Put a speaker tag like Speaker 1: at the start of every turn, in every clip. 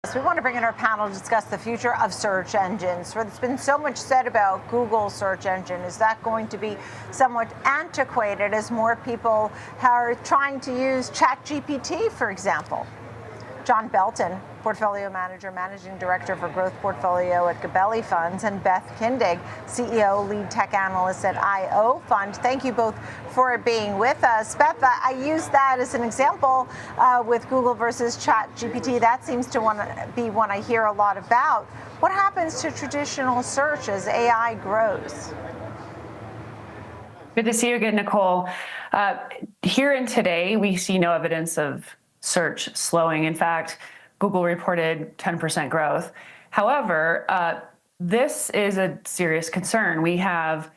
Speaker 1: So we want to bring in our panel to discuss the future of search engines. There's been so much said about Google's search engine. Is that going to be somewhat antiquated as more people are trying to use ChatGPT, for example? John Belton, Portfolio Manager, Managing Director for Growth Portfolio at Gabelli Funds, and Beth Kindig, CEO, Lead Tech Analyst at IO Fund. Thank you both for being with us. Beth, I use that as an example with Google versus ChatGPT. That seems to be one I hear a lot about. What happens to traditional search as AI grows?
Speaker 2: Good to see you again, Nicole. Here and today, we see no evidence of search slowing. In fact, Google reported 10% growth. However, this is a serious concern. We have,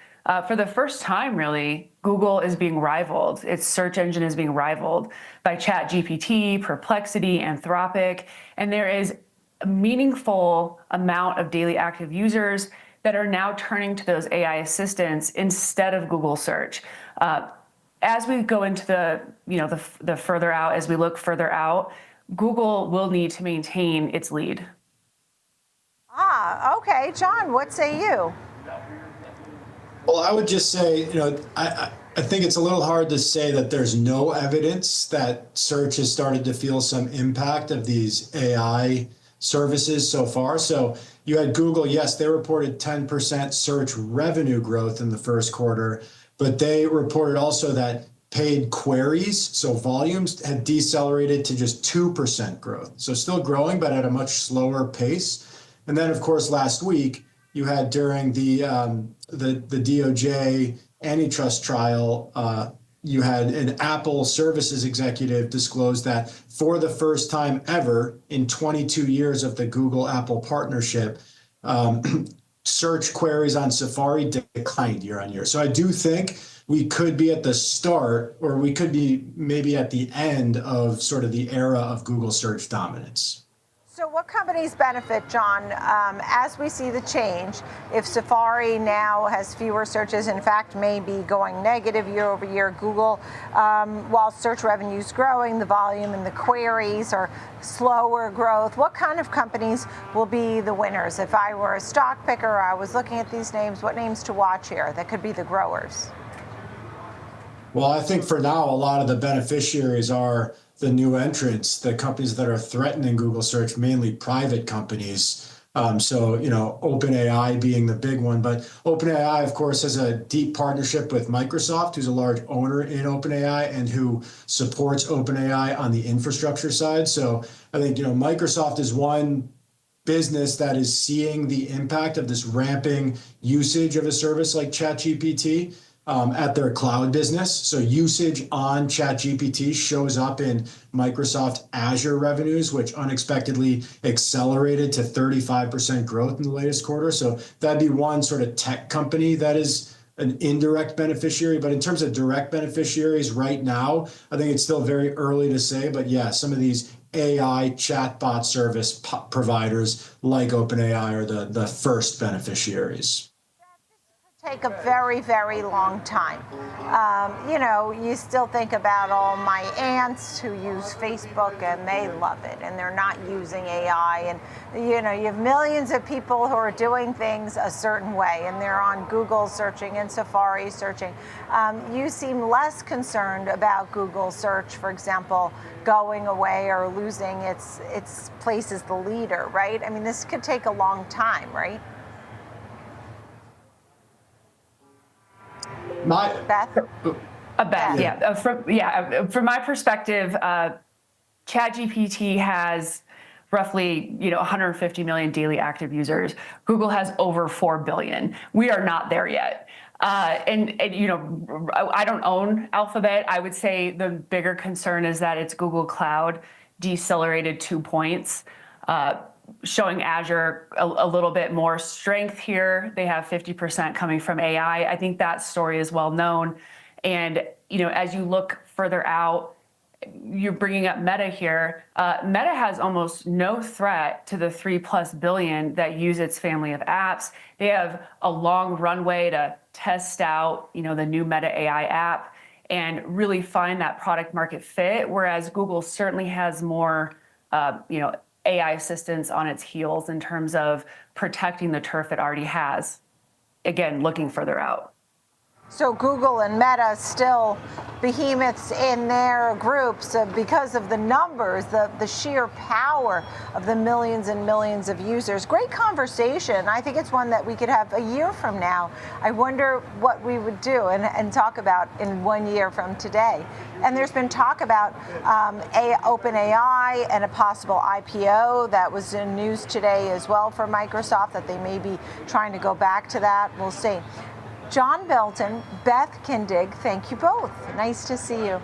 Speaker 2: for the first time really, Google is being rivaled. Its search engine is being rivaled by ChatGPT, Perplexity, Anthropic, and there is a meaningful amount of daily active users that are now turning to those AI assistants instead of Google search. As we go into the further out, as we look further out, Google will need to maintain its lead.
Speaker 1: Okay. John, what say you?
Speaker 3: Well, I would just say, I think it's a little hard to say that there's no evidence that search has started to feel some impact of these AI services so far. So you had Google, yes, they reported 10% search revenue growth in the first quarter, but they reported also that paid queries, so volumes, had decelerated to just 2% growth. So still growing, but at a much slower pace. And then, of course, last week, you had during the DOJ antitrust trial, you had an Apple services executive disclose that for the first time ever in 22 years of the Google-Apple partnership, search queries on Safari declined year on year. So I do think we could be at the start, or we could be maybe at the end of sort of the era of Google search dominance.
Speaker 1: So what companies benefit, John, as we see the change? If Safari now has fewer searches, in fact, may be going negative year over year, Google, while search revenue is growing, the volume and the queries are slower growth. What kind of companies will be the winners? If I were a stock picker, I was looking at these names, what names to watch here that could be the growers?
Speaker 3: Well, I think for now, a lot of the beneficiaries are the new entrants, the companies that are threatening Google search, mainly private companies. So, OpenAI being the big one. But OpenAI, of course, has a deep partnership with Microsoft, who's a large owner in OpenAI and who supports OpenAI on the infrastructure side. So I think, Microsoft is one business that is seeing the impact of this ramping usage of a service like ChatGPT at their cloud business. So usage on ChatGPT shows up in Microsoft Azure revenues, which unexpectedly accelerated to 35% growth in the latest quarter. So that'd be one sort of tech company that is an indirect beneficiary. But in terms of direct beneficiaries right now, I think it's still very early to say. But yeah, some of these AI chatbot service providers like OpenAI are the first beneficiaries.
Speaker 1: Take a very, very long time. You still think about all my aunts who use Facebook and they love it and they're not using AI. And, you have millions of people who are doing things a certain way and they're on Google searching and Safari searching. You seem less concerned about Google search, for example, going away or losing its place as the leader, right? I mean, this could take a long time, right? Beth?
Speaker 2: Beth, yeah. From my perspective, ChatGPT has roughly 150 million daily active users. Google has over 4 billion. We are not there yet. And I don't own Alphabet. I would say the bigger concern is that its Google Cloud decelerated 2 points. Showing Azure a little bit more strength here. They have 50% coming from AI. I think that story is well known. And, as you look further out, you're bringing up Meta here. Meta has almost no threat to the 3+ billion that use its family of apps. They have a long runway to test out, the new Meta AI app and really find that product market fit. Whereas Google certainly has more, AI assistance on its heels in terms of protecting the turf it already has. Again, looking further out.
Speaker 1: So Google and Meta still behemoths in their groups because of the numbers, the sheer power of the millions and millions of users. Great conversation. I think it's one that we could have a year from now. I wonder what we would do and talk about in 1 year from today. And there's been talk about OpenAI and a possible IPO that was in news today as well for Microsoft, that they may be trying to go back to that. We'll see. John Belton, Beth Kindig, thank you both. Nice to see you.